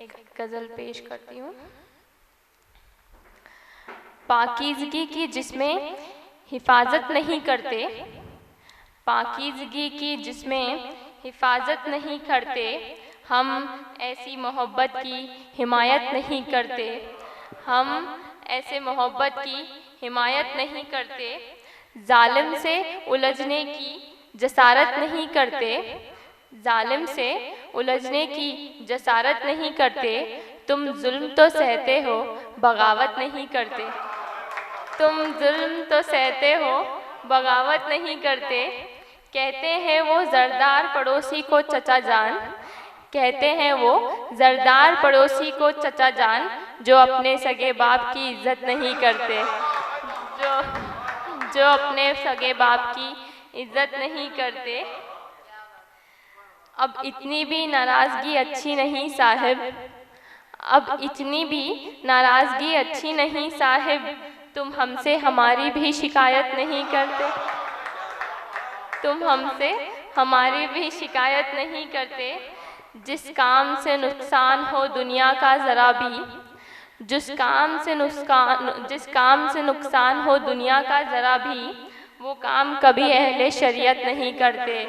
एक गज़ल पेश करती हूँ। पाकीज़गी की जिसमें हिफाजत नहीं करते, पाकीज़गी की जिसमें हिफाजत नहीं करते, हम ऐसी मोहब्बत की हिमायत नहीं करते, हम ऐसे मोहब्बत की हिमायत नहीं करते, जालिम से उलझने की जसारत नहीं करते, जालिम से उलझने की जसारत नहीं करते, तुम जुल्म तो सहते हो बगावत नहीं करते, तुम जुल्म तो सहते हो बगावत नहीं करते, कहते हैं वो जरदार पड़ोसी को चचा जान, कहते हैं वो जरदार पड़ोसी को चचा जान, जो अपने सगे बाप की इज्जत नहीं करते, जो अपने सगे बाप की इज्जत नहीं करते। अब इतनी भी नाराज़गी अच्छी नहीं साहिब, अब इतनी भी नाराज़गी अच्छी नहीं साहिब, तुम हमसे हमारी भी शिकायत नहीं करते, तुम हमसे हमारी भी शिकायत नहीं करते, जिस काम से नुकसान हो दुनिया का ज़रा भी, जिस काम से नुकसान हो दुनिया का ज़रा भी, वो काम कभी अहले शरीयत नहीं करते,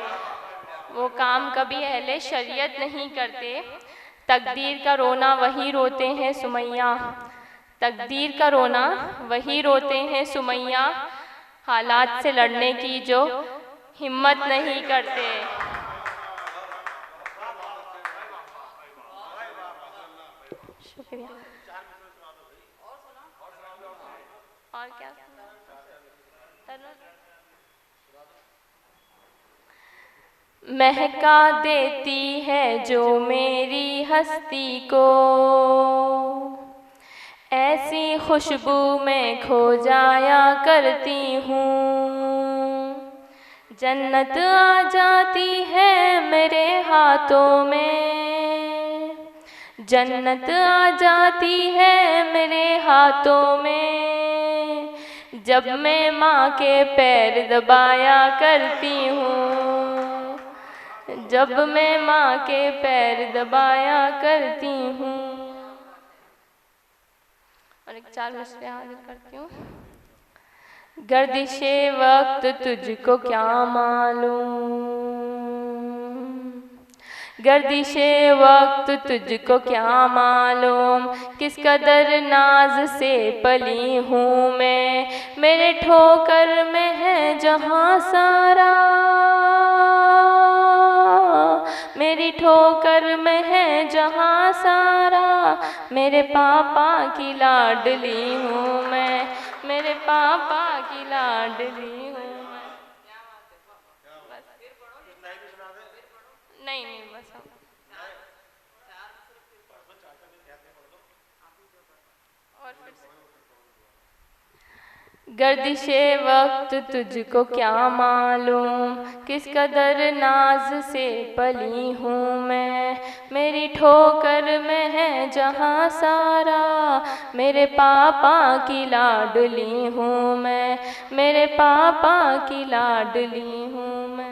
वो काम कभी अहले शरीयत नहीं करते। तकदीर का रोना वही रोते हैं सुमैया, तकदीर का रोना वही रोते हैं सुमैया, हालात से लड़ने की जो हिम्मत नहीं करते। शुक्रिया। और क्या? महका देती है जो मेरी हस्ती को, ऐसी खुशबू में खो जाया करती हूँ, जन्नत आ जाती है मेरे हाथों में, जन्नत आ जाती है मेरे हाथों में, जब मैं माँ के पैर दबाया करती हूँ, जब मैं माँ के पैर दबाया करती हूँ। और एक 4 मिसरे हाजिर करती हूँ। गर्दिशे वक्त तुझको क्या मालूम, गर्दिशे वक्त तुझको क्या मालूम, किस कदर नाज से पली हूँ मैं, मेरे ठोकर में है जहाँ सारा, मेरी ठोकर में है जहाँ सारा, मेरे पापा की लाडली हूँ मैं, मेरे पापा की लाडली हूँ मैं। नहीं बस और फिर से। गर्दिशे वक्त तुझको क्या मालूम, किस कदर नाज से पली हूँ मैं, मेरी ठोकर में है जहाँ सारा, मेरे पापा की लाडली हूँ मैं, मेरे पापा की लाडली हूँ मैं।